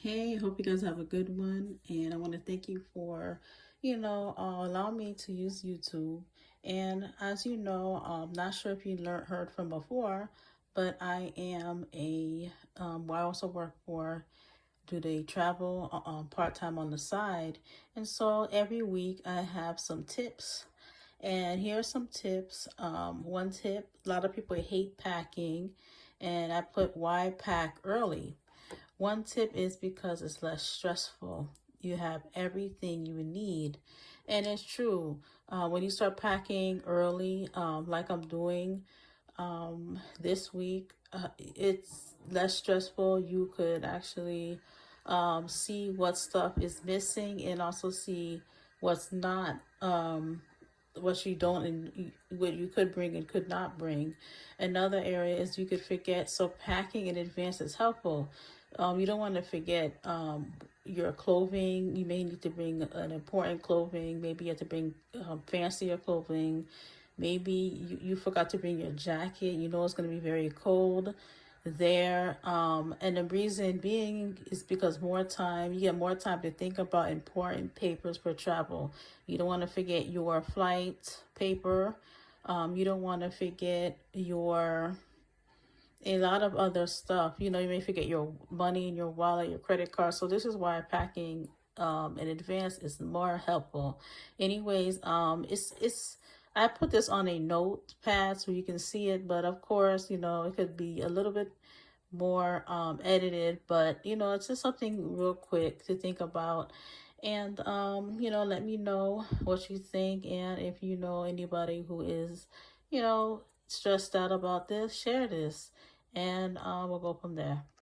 Hey, hope you guys have a good one. And I want to thank you for, allowing me to use YouTube. And as you know, I'm not sure if you heard from before, but I am I also work for, do they travel part-time on the side. And so every week I have some tips. And here are some tips. One tip, a lot of people hate packing, and I put why pack early. One tip is because it's less stressful. You have everything you need. And it's true. When you start packing early, like I'm doing this week, it's less stressful. You could actually see what stuff is missing and also see what's not. What you don't and what you could bring and could not bring. Another area is you could forget. So packing in advance is helpful. You don't want to forget your clothing. You may need to bring an important clothing. Maybe you have to bring fancier clothing. Maybe you forgot to bring your jacket. You know it's going to be very cold there. And the reason being is because you get more time to think about important papers for travel. You don't want to forget your flight paper. You don't want to forget a lot of other stuff. You may forget your money in your wallet, your credit card. So this is why packing in advance is more helpful. Anyways, it's I put this on a notepad so you can see it, but of course, it could be a little bit more edited, but it's just something real quick to think about. And let me know what you think, and if you know anybody who is stressed out about this, share this, and we'll go from there.